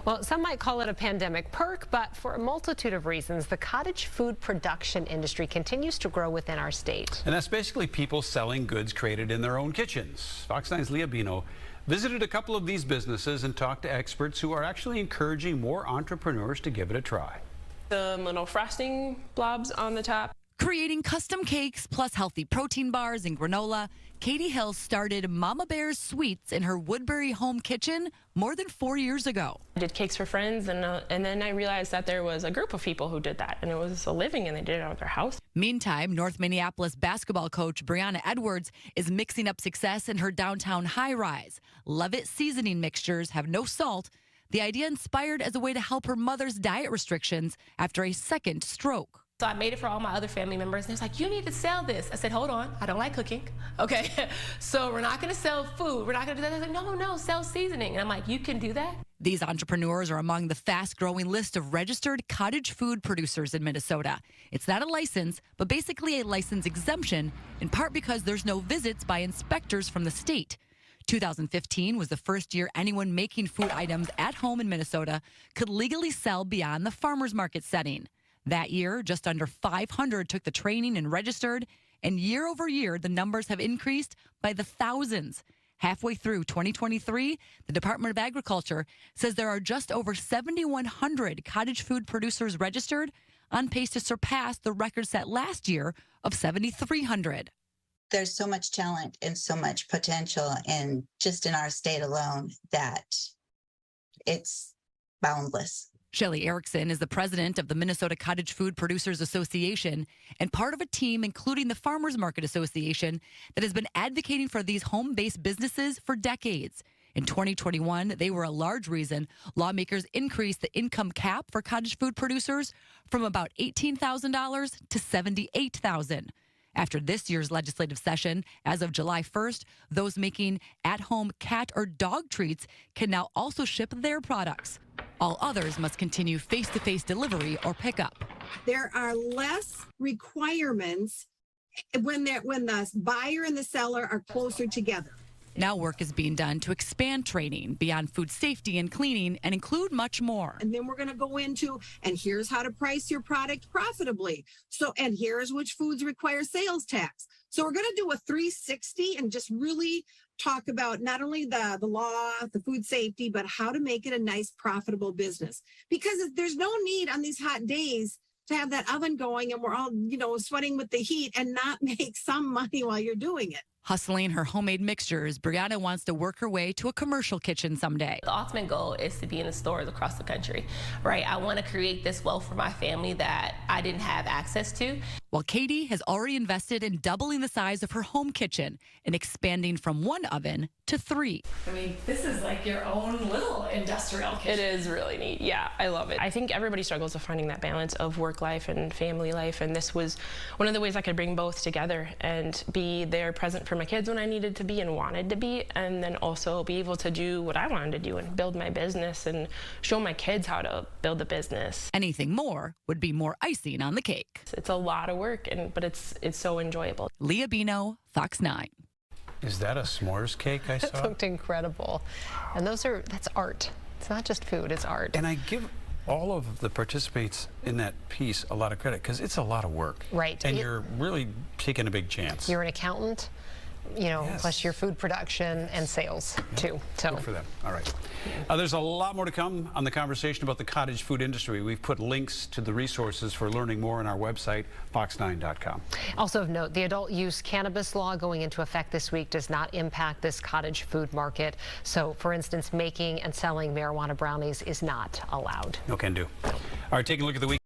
Well, some might call it a pandemic perk, but for a multitude of reasons, the cottage food production industry continues to grow within our state. And that's basically people selling goods created in their own kitchens. Fox 9's Leah Bino visited a couple of these businesses and talked to experts who are actually encouraging more entrepreneurs to give it a try. The little frosting blobs on the top. Creating custom cakes plus healthy protein bars and granola, Katie Hill started Mama Bear's Sweets in her Woodbury home kitchen more than 4 years ago. I did cakes for friends, and then I realized that there was a group of people who did that, and it was a living, and they did it out of their house. Meantime, North Minneapolis basketball coach Brianna Edwards is mixing up success in her downtown high-rise. Love-It seasoning mixtures have no salt. The idea inspired as a way to help her mother's diet restrictions after a second stroke. So I made it for all my other family members. And they was like, you need to sell this. I said, hold on, I don't like cooking. Okay, so we're not gonna sell food. We're not gonna do that. They're like, no, sell seasoning. And I'm like, you can do that? These entrepreneurs are among the fast-growing list of registered cottage food producers in Minnesota. It's not a license, but basically a license exemption, in part because there's no visits by inspectors from the state. 2015 was the first year anyone making food items at home in Minnesota could legally sell beyond the farmer's market setting. That year, just under 500 took the training and registered, and year over year, the numbers have increased by the thousands. Halfway through 2023, the Department of Agriculture says there are just over 7,100 cottage food producers registered, on pace to surpass the record set last year of 7,300. There's so much talent and so much potential, and just in our state alone, that it's boundless. Shelly Erickson is the president of the Minnesota Cottage Food Producers Association and part of a team, including the Farmers Market Association, that has been advocating for these home-based businesses for decades. In 2021, they were a large reason lawmakers increased the income cap for cottage food producers from about $18,000 to $78,000. After this year's legislative session, as of July 1st, those making at-home cat or dog treats can now also ship their products. All others must continue face-to-face delivery or pickup. There are less requirements when the buyer and the seller are closer together. Now work is being done to expand training beyond food safety and cleaning and include much more. And then we're going to go into, and here's how to price your product profitably. And here's which foods require sales tax. So we're going to do a 360 and just really talk about not only the law, the food safety, but how to make it a nice, profitable business. Because there's no need on these hot days to have that oven going and we're all, sweating with the heat and not make some money while you're doing it. Hustling her homemade mixtures, Brianna wants to work her way to a commercial kitchen someday. The ultimate goal is to be in the stores across the country, right? I want to create this wealth for my family that I didn't have access to. While Katie has already invested in doubling the size of her home kitchen and expanding from 1 oven to 3. I mean, this is like your own little industrial kitchen. It is really neat. Yeah, I love it. I think everybody struggles with finding that balance of work life and family life, and this was one of the ways I could bring both together and be there present for my kids when I needed to be and wanted to be, and then also be able to do what I wanted to do and build my business and show my kids how to build a business. Anything more would be more icing on the cake. It's a lot of work, but it's so enjoyable. Leah Bino, Fox 9. Is that a s'mores cake I saw? It looked incredible. And that's art. It's not just food, it's art. And I give all of the participants in that piece a lot of credit because it's a lot of work. Right. And you're really taking a big chance. You're an accountant, Yes. plus your food production and sales too. So good for them. All right. There's a lot more to come on the conversation about the cottage food industry. We've put links to the resources for learning more on our website, fox9.com. Also of note, the adult use cannabis law going into effect this week does not impact this cottage food market. So, for instance, making and selling marijuana brownies is not allowed. No can do. All right, taking a look at the week.